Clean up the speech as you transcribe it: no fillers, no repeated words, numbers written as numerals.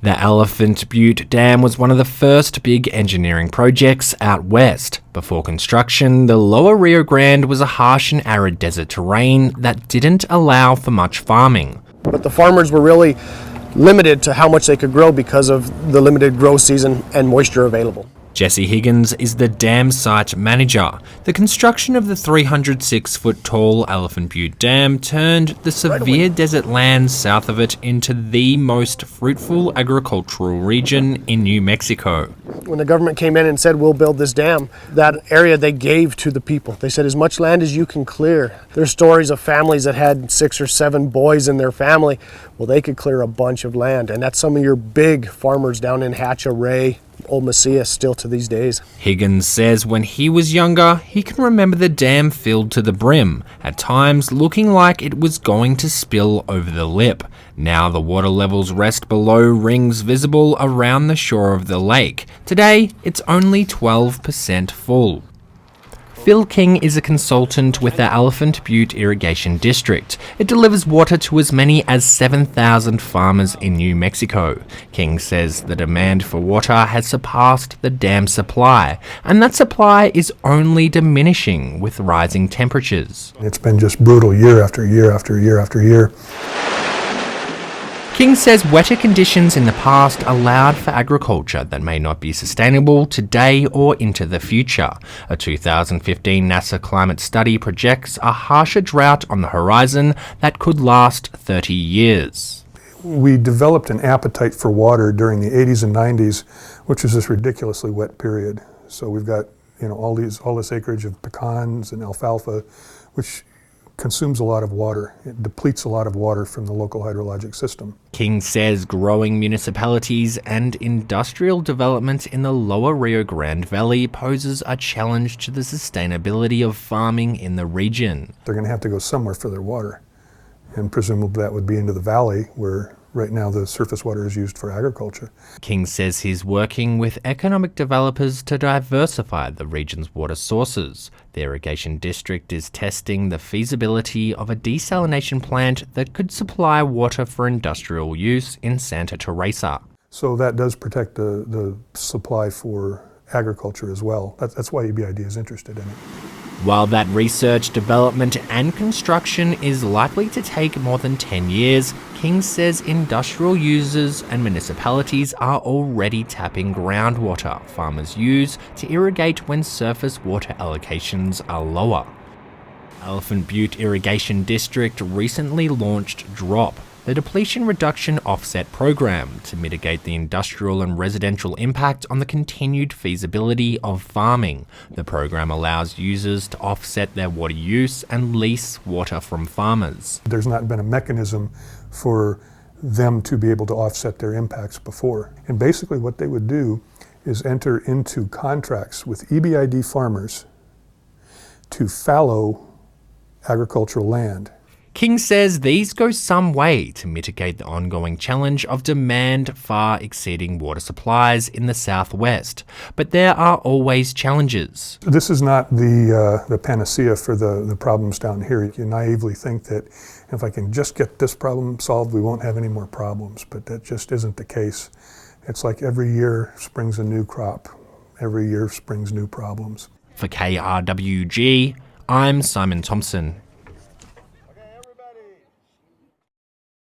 The Elephant Butte Dam was one of the first big engineering projects out west. Before construction, the Lower Rio Grande was a harsh and arid desert terrain that didn't allow for much farming. But the farmers were really limited to how much they could grow because of the limited grow season and moisture available. Jesse Higgins is the dam site manager. The construction of the 306-foot tall Elephant Butte Dam turned the severe desert lands south of it into the most fruitful agricultural region in New Mexico. When the government came in and said, we'll build this dam, that area they gave to the people. They said, as much land as you can clear. There's stories of families that had 6 or 7 boys in their family. Well, they could clear a bunch of land, and that's some of your big farmers down in Hatch, Array, Old Messiah still to these days. Higgins says when he was younger, he can remember the dam filled to the brim, at times looking like it was going to spill over the lip. Now the water levels rest below rings visible around the shore of the lake. Today, it's only 12% full. Phil King is a consultant with the Elephant Butte Irrigation District. It delivers water to as many as 7,000 farmers in New Mexico. King says the demand for water has surpassed the dam supply, and that supply is only diminishing with rising temperatures. It's been just brutal year after year after year after year. King says wetter conditions in the past allowed for agriculture that may not be sustainable today or into the future. A 2015 NASA climate study projects a harsher drought on the horizon that could last 30 years. We developed an appetite for water during the 80s and 90s, which was this ridiculously wet period. So we've got, all this acreage of pecans and alfalfa, which consumes a lot of water. It depletes a lot of water from the local hydrologic system. King says growing municipalities and industrial development in the Lower Rio Grande Valley poses a challenge to the sustainability of farming in the region. They're going to have to go somewhere for their water, and presumably that would be into the valley, where right now the surface water is used for agriculture. King says he's working with economic developers to diversify the region's water sources. The irrigation district is testing the feasibility of a desalination plant that could supply water for industrial use in Santa Teresa. So that does protect the supply for agriculture as well. That's why EBID is interested in it. While that research, development and construction is likely to take more than 10 years, King says industrial users and municipalities are already tapping groundwater farmers use to irrigate when surface water allocations are lower. Elephant Butte Irrigation District recently launched DROP, the Depletion Reduction Offset Program, to mitigate the industrial and residential impact on the continued feasibility of farming. The program allows users to offset their water use and lease water from farmers. There's not been a mechanism for them to be able to offset their impacts before. And basically what they would do is enter into contracts with EBID farmers to fallow agricultural land. King says these go some way to mitigate the ongoing challenge of demand far exceeding water supplies in the southwest. But there are always challenges. This is not the panacea for the problems down here. You naively think that if I can just get this problem solved, we won't have any more problems. But that just isn't the case. It's like every year springs a new crop. Every year springs new problems. For KRWG, I'm Simon Thompson.